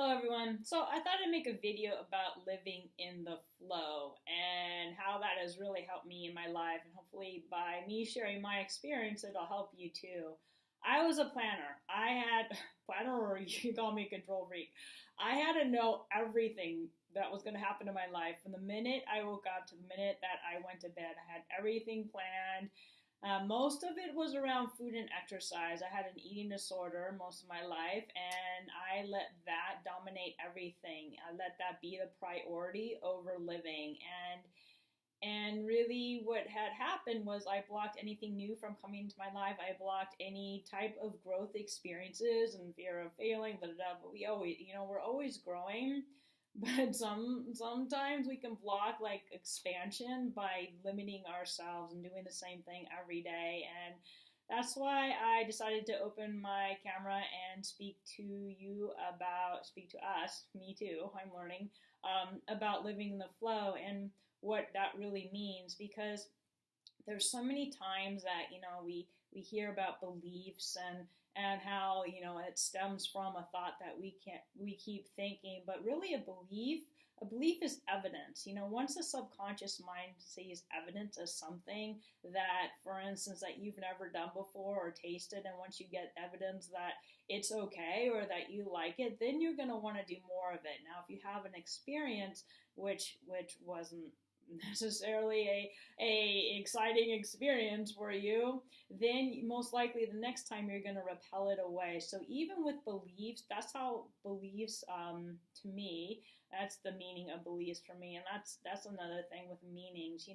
Hello everyone. So I thought I'd make a video about living in the flow and how that has really helped me in my life, and hopefully by me sharing my experience it'll help you too. I was a planner. I had planner, or you can call me a control freak. I had to know everything that was going to happen in my life from the minute I woke up to the minute that I went to bed. I had everything planned. Most of it was around food and exercise. I had an eating disorder most of my life, and I let that dominate everything. I let that be the priority over living. And really, what had happened was I blocked anything new from coming into my life. I blocked any type of growth experiences and fear of failing. But we always, we're always growing. But sometimes we can block like expansion by limiting ourselves and doing the same thing every day. And that's why I decided to open my camera and speak to us, me too, I'm learning, about living in the flow and what that really means. Because there's so many times that we hear about beliefs and how it stems from a thought that we keep thinking, but really a belief is evidence. Once the subconscious mind sees evidence as something that, for instance, that you've never done before or tasted, and once you get evidence that it's okay or that you like it, then you're going to want to do more of it. Now if you have an experience which wasn't necessarily a exciting experience for you, then most likely the next time you're going to repel it away. So even with beliefs, that's how beliefs, to me, that's the meaning of beliefs for me. And that's another thing with meanings.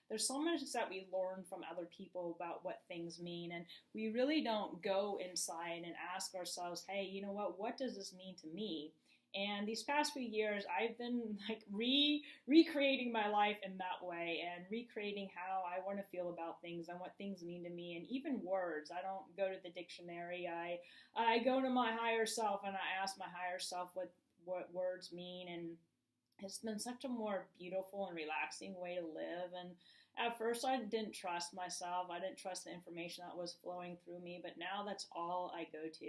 There's so much that we learn from other people about what things mean, and we really don't go inside and ask ourselves, hey, what does this mean to me? And these past few years, I've been like recreating my life in that way, and recreating how I want to feel about things and what things mean to me, and even words. I don't go to the dictionary. I go to my higher self and I ask my higher self what words mean, and it's been such a more beautiful and relaxing way to live. And at first, I didn't trust myself. I didn't trust the information that was flowing through me, but now that's all I go to.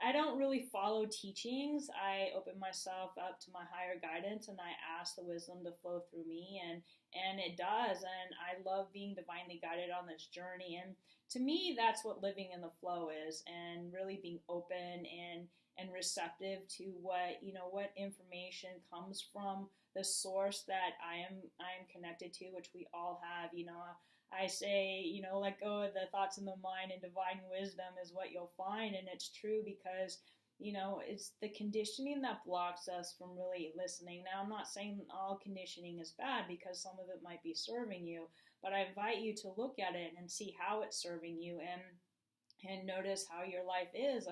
I don't really follow teachings. I open myself up to my higher guidance, and I ask the wisdom to flow through me, and it does. And I love being divinely guided on this journey. And to me, that's what living in the flow is, and really being open and receptive to what information comes from the source that I am connected to, which we all have. I say, let go of the thoughts in the mind, and divine wisdom is what you'll find. And it's true, because, it's the conditioning that blocks us from really listening. Now, I'm not saying all conditioning is bad, because some of it might be serving you, but I invite you to look at it and see how it's serving you, and notice how your life is.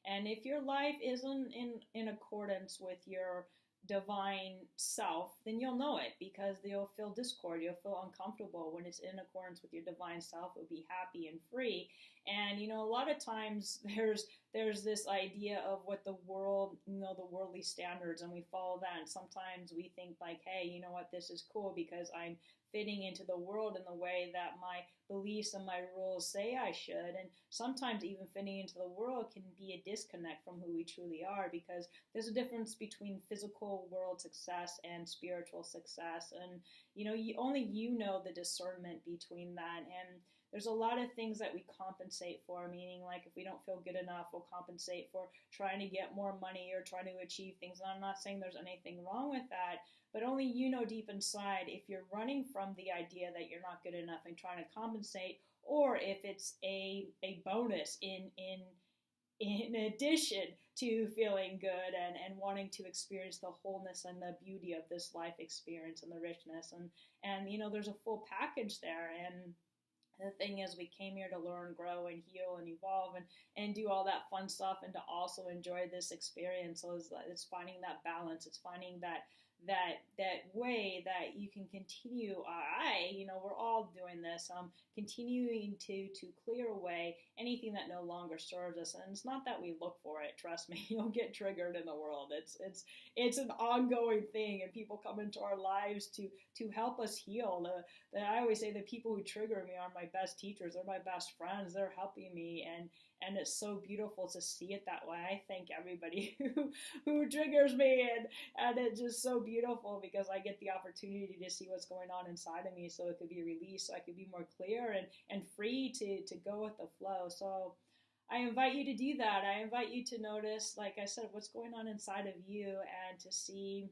And if your life isn't in accordance with your divine self, then you'll know it, because you'll feel discord, you'll feel uncomfortable. When it's in accordance with your divine self, you'll be happy and free. And a lot of times there's this idea of what the world, the worldly standards, and we follow that. And sometimes we think like, hey, this is cool because I'm fitting into the world in the way that my beliefs and my rules say I should. And sometimes even fitting into the world can be a disconnect from who we truly are, because there's a difference between physical world success and spiritual success. And only know the discernment between that. And there's a lot of things that we compensate for, meaning like if we don't feel good enough, we'll compensate for trying to get more money or trying to achieve things. And I'm not saying there's anything wrong with that, but only deep inside if you're running from the idea that you're not good enough and trying to compensate, or if it's a bonus in addition to feeling good and wanting to experience the wholeness and the beauty of this life experience and the richness. And there's a full package there. And the thing is, we came here to learn, grow, and heal, and evolve, and do all that fun stuff, and to also enjoy this experience. So it's finding that balance. It's finding that way that you can continue. We're all doing this, continuing to clear away anything that no longer serves us. And it's not that we look for it. Trust me, you'll get triggered in the world. It's an ongoing thing, and people come into our lives to help us heal. I always say the people who trigger me are my best teachers. They're my best friends. They're helping me, and it's so beautiful to see it that way. I thank everybody who triggers me, and it's just so beautiful because I get the opportunity to see what's going on inside of me, so it could be released, so I could be more clear and free to go with the flow. So I invite you to do that. I invite you to notice, like I said, what's going on inside of you, and to see,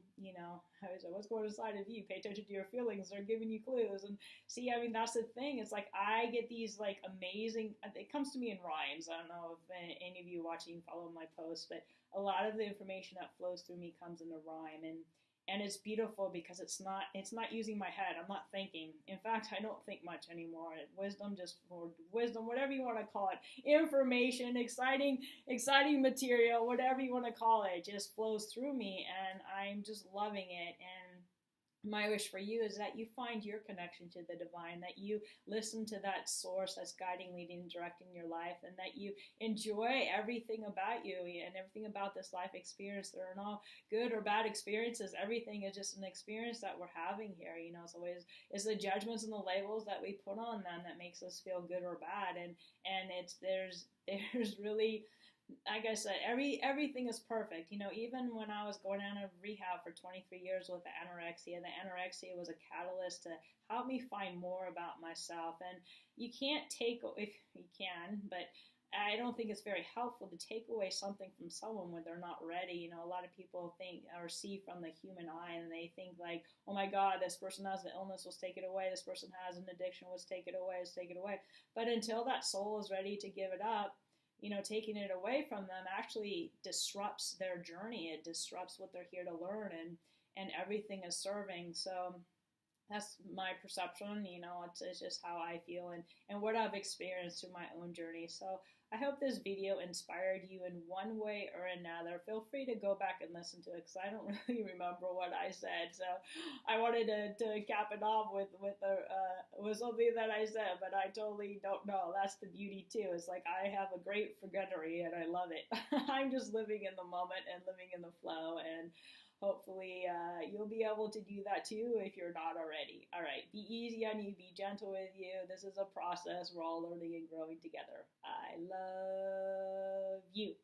how is it, what's going on inside of you. Pay attention to your feelings. They're giving you clues. And see, I mean, that's the thing. It's like I get these like amazing, it comes to me in rhymes. I don't know if any of you watching follow my posts, but a lot of the information that flows through me comes in a rhyme. And it's beautiful because it's not using my head. I'm not thinking. In fact, I don't think much anymore. Wisdom, whatever you want to call it, information, exciting material, whatever you want to call it, just flows through me, and I'm just loving it. And my wish for you is that you find your connection to the divine, that you listen to that source that's guiding, leading, and directing your life, and that you enjoy everything about you and everything about this life experience. There are no good or bad experiences. Everything is just an experience that we're having here. It's always the judgments and the labels that we put on them that makes us feel good or bad. And there's really, like I said, everything is perfect. Even when I was going out of rehab for 23 years with the anorexia was a catalyst to help me find more about myself. And you can't take, if you can, but I don't think it's very helpful to take away something from someone when they're not ready. A lot of people think or see from the human eye, and they think like, oh my God, this person has the illness, let's take it away. This person has an addiction, let's take it away, let's take it away. But until that soul is ready to give it up, taking it away from them actually disrupts their journey. It disrupts what they're here to learn, and everything is serving. So that's my perception. It's just how I feel and what I've experienced through my own journey. So I hope this video inspired you in one way or another. Feel free to go back and listen to it, because I don't really remember what I said. So I wanted to cap it off with something that I said, but I totally don't know. That's the beauty too. It's like I have a great forgettery, and I love it. I'm just living in the moment and living in the flow, and hopefully you'll be able to do that too if you're not already. All right, be easy on you, be gentle with you. This is a process. We're all learning and growing together. I love you.